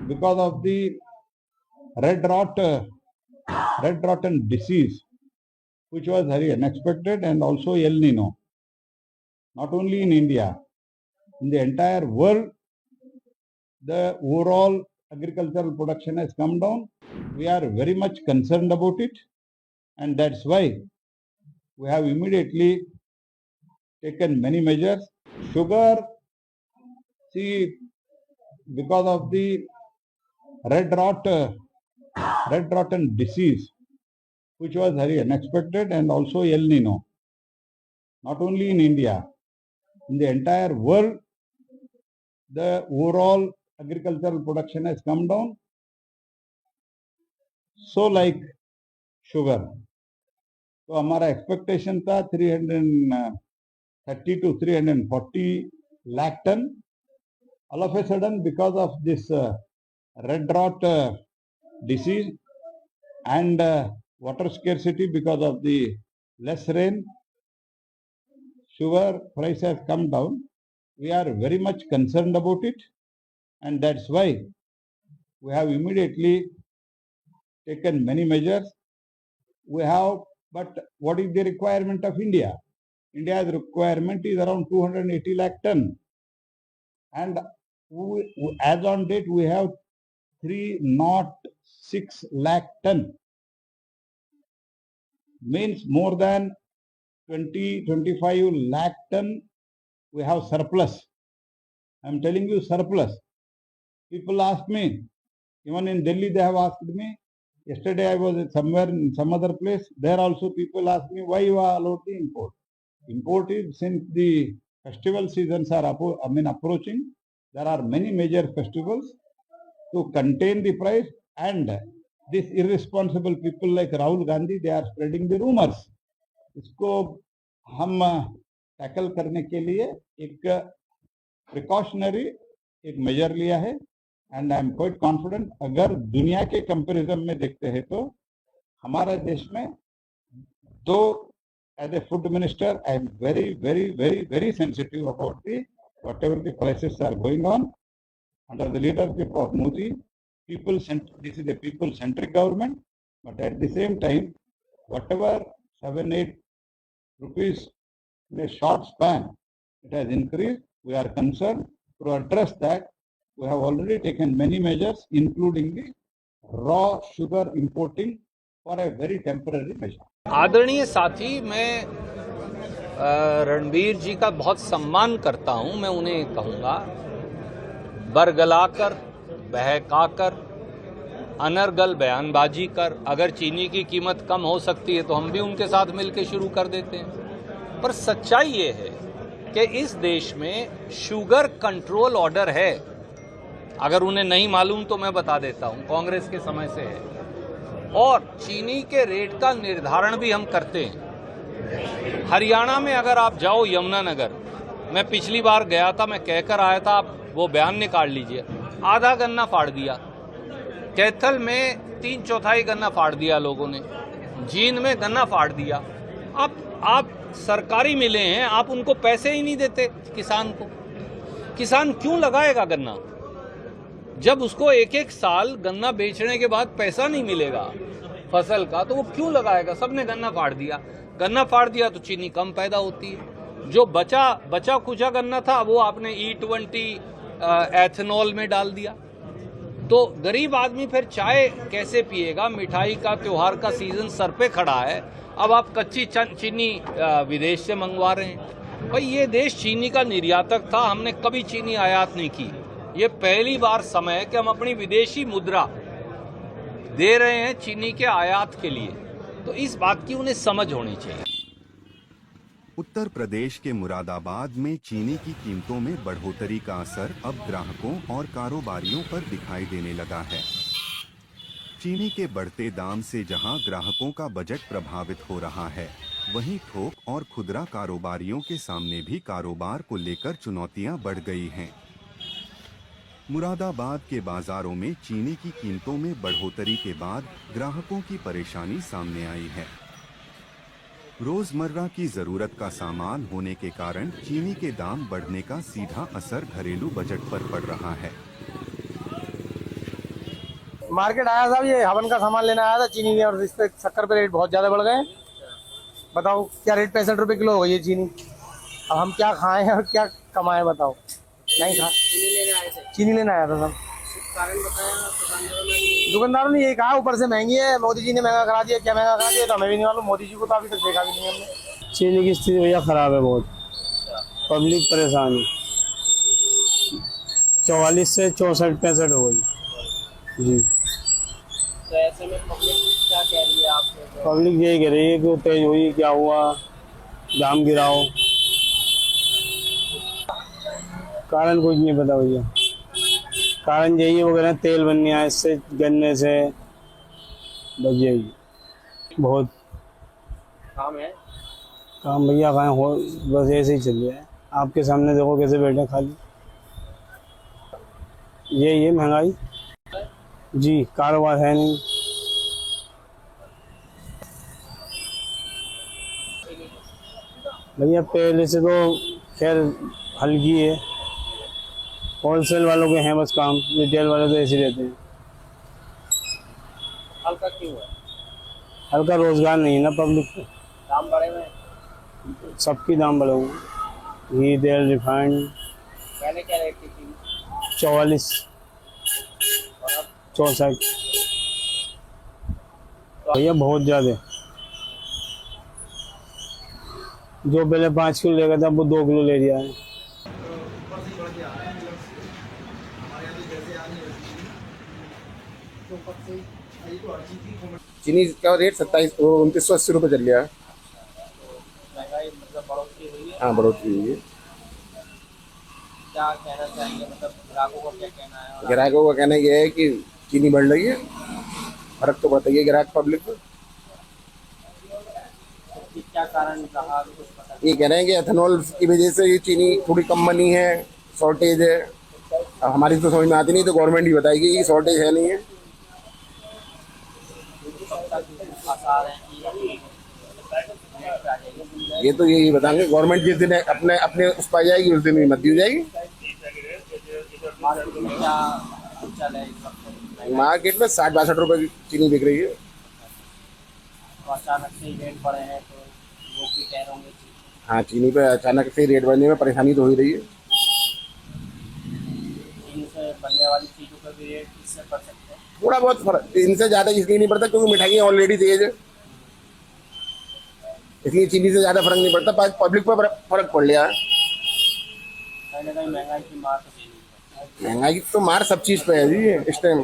because of the red rotten disease, which was very unexpected, and also El Nino. Not only in India, in the entire world, the overall agricultural production has come down. We are very much concerned about it, and that's why we have immediately taken many measures. Sugar, see, because of the red rotten disease, which was very unexpected, and also El Nino. Not only in India, in the entire world, the overall agricultural production has come down. So like sugar. तो हमारा expectation था 330 to 340 lakh ton. All of a sudden, because of this red rot disease and water scarcity because of the less rain, sugar price has come down. We are very much concerned about it, and that's why we have immediately taken many measures. We have, but what is the requirement of India? India's requirement is around 280 lakh ton, and as on date we have 306 lakh ton. Means more than 20-25 lakh ton we have surplus. I am telling you surplus. People ask me, even in Delhi they have asked me. Yesterday I was somewhere in some other place. There also people ask me, why you are allowed the import? Import is since the festival seasons are approaching. There are many major festivals. To contain the price, and this irresponsible people like Rahul Gandhi, they are spreading the rumors. इसको हम tackle करने के लिए एक precautionary एक major लिया है, and I am quite confident. अगर दुनिया के कंपैरिजन में देखते हैं तो हमारा देश में तो as a food minister I am very very very very sensitive about the whatever the prices are going on under the leadership of Modi. This is a people-centric government, but at the same time, whatever 7-8 rupees in a short span, it has increased. We are concerned. To address that, we have already taken many measures, including the raw sugar importing for a very temporary measure. आदरणीय साथी, मैं रणबीर जी का बहुत सम्मान करता हूं. मैं उन्हें कहूंगा, बरगलाकर, बहकाकर, अनर्गल बयानबाजी कर, अगर चीनी की कीमत कम हो सकती है तो हम भी उनके साथ मिलकर शुरू कर देते हैं. पर सच्चाई ये है कि इस देश में शुगर कंट्रोल ऑर्डर है. अगर उन्हें नहीं मालूम तो मैं बता देता हूं, कांग्रेस के समय से है. और चीनी के रेट का निर्धारण भी हम करते हैं. हरियाणा में अगर आप जाओ, यमुनानगर, मैं पिछली बार गया था, मैं कहकर आया था, आप वो बयान निकाल लीजिए. आधा गन्ना फाड़ दिया. कैथल में 3/4 गन्ना फाड़ दिया लोगों ने. जींद में गन्ना फाड़ दिया. आप सरकारी मिले हैं, आप उनको पैसे ही नहीं देते किसान को. किसान क्यों लगाएगा गन्ना जब उसको एक साल गन्ना बेचने के बाद पैसा नहीं मिलेगा फसल का? तो वो क्यों लगाएगा? सबने गन्ना फाड़ दिया. गन्ना फाड़ दिया तो चीनी कम पैदा होती है. जो बचा कुचा गन्ना था वो आपने E20 एथेनॉल में डाल दिया. तो गरीब आदमी फिर चाय कैसे पिएगा? मिठाई का त्योहार का सीजन सर पे खड़ा है. अब आप कच्ची चीनी विदेश से मंगवा रहे हैं. भाई, ये देश चीनी का निर्यातक था. हमने कभी चीनी आयात नहीं की. ये पहली बार समय है कि हम अपनी विदेशी मुद्रा दे रहे हैं चीनी के आयात के लिए. तो इस बात की उन्हें समझ होनी चाहिए. उत्तर प्रदेश के मुरादाबाद में चीनी की कीमतों में बढ़ोतरी का असर अब ग्राहकों और कारोबारियों पर दिखाई देने लगा है. चीनी के बढ़ते दाम से जहां ग्राहकों का बजट प्रभावित हो रहा है, वहीं थोक और खुदरा कारोबारियों के सामने भी कारोबार को लेकर चुनौतियां बढ़ गई हैं. मुरादाबाद के बाजारों में चीनी की कीमतों में बढ़ोतरी के बाद ग्राहकों की परेशानी सामने आई है. रोजमर्रा की जरूरत का सामान होने के कारण चीनी के दाम बढ़ने का सीधा असर घरेलू बजट पर पड़ रहा है. मार्केट आया साहब, ये हवन का सामान लेना आया था चीनी के, और इस पे शक्कर पे रेट बहुत ज्यादा बढ़ गए। बताओ क्या रेट, 65 रुपए किलो हो गई है चीनी। अब हम क्या खाएं और क्या कमाएं बताओ। नहीं खा, चीनी लेना आया था सब। दुकानदारों ने यही कहा ऊपर से महंगी है, मोदी जी ने महंगा करा दिया। क्या महंगा करा दिया तो हमें भी नहीं मालूम, मोदी जी को तो अभी तक देखा भी नहीं हमने। चीनी की स्थिति भैया खराब है बहुत, पब्लिक परेशान है। 44 से 64-65 हो गई जी। तो ऐसे में पब्लिक क्या कह रही है आपसे? पब्लिक यही कह रही है कि तेज हुई, क्या हुआ, दाम गिराओ। कारण कुछ नहीं पता भैया, कारण यही है वो कह रहे हैं तेल बन गया इससे, गन्ने से, बस यही। बहुत काम है। काम भैया कहाँ हो, बस ऐसे ही चल रहा है। आपके सामने देखो कैसे बैठे खाली, यही है महंगाई जी, कारोबार है नहीं। भैया पहले से तो खैर हल्की है, होलसेल वालों के हैं बस काम, रिटेल वाले तो ऐसे ही रहते हैं। हल्का क्यों है? हल्का रोजगार नहीं है ना पब्लिक को, दाम बढ़े हुए हैं। सबकी दाम बढ़े हुए हैं। घी, तेल, रिफाइंड पहले क्या रेट की थी? 44, और अब 64 भैया बहुत ज़्यादा। जो पहले 5 किलो लेगा था वो 2 किलो ले लिया है। चीनी का रेट 2980 रुपये चल गया है। महंगाई मतलब बढ़ोतरी हुई है। हाँ, बढ़ोतरी हुई है। क्या कहना चाहेंगे, मतलब ग्राहकों को क्या कहना है? और ग्राहकों का कहना यह है कि चीनी बढ़ रही है, फर्क तो पड़ता ही है ग्राहक पब्लिक को। इसकी क्या कारण रहा कुछ पता नहीं। ये कह रहे हैं कि एथेनॉल की वजह से ये चीनी थोड़ी कम बनी है, शॉर्टेज है। अब हमारी तो समझ में आती नहीं, तो गवर्नमेंट ही बताएगी कि शॉर्टेज है नहीं है। आसार है कि रेट पे आ जाएगी। ये तो यही बताएंगे गवर्नमेंट, जिस दिन अपने अपने उस पर आ जाएगी उस दिन हिम्मत दी हो जाएगी। मार्केट में क्या चल है इस वक्त? मार्केट में 60-62 रुपये की चीनी बिक रही है। तो अचानक से रेट बढ़े हैं तो लोग भी कह रहे होंगे कि हाँ, चीनी पे अचानक से रेट बढ़ने में परेशानी तो हो ही रही है। चीनी से बनने वाली चीज़ों का भी रेट इससे बढ़ सकते हैं। थोड़ा बहुत फर्क, इनसे ज्यादा इसलिए नहीं पड़ता क्योंकि मिठाइयाँ ऑलरेडी तेज है, इसलिए चीनी से ज्यादा फर्क नहीं पड़ता। पब्लिक पर फर्क पड़ गया है। कहीं ना कहीं महंगाई की मार तो सही नहीं है। महंगाई तो मार सब चीज पे है जी इस टाइम।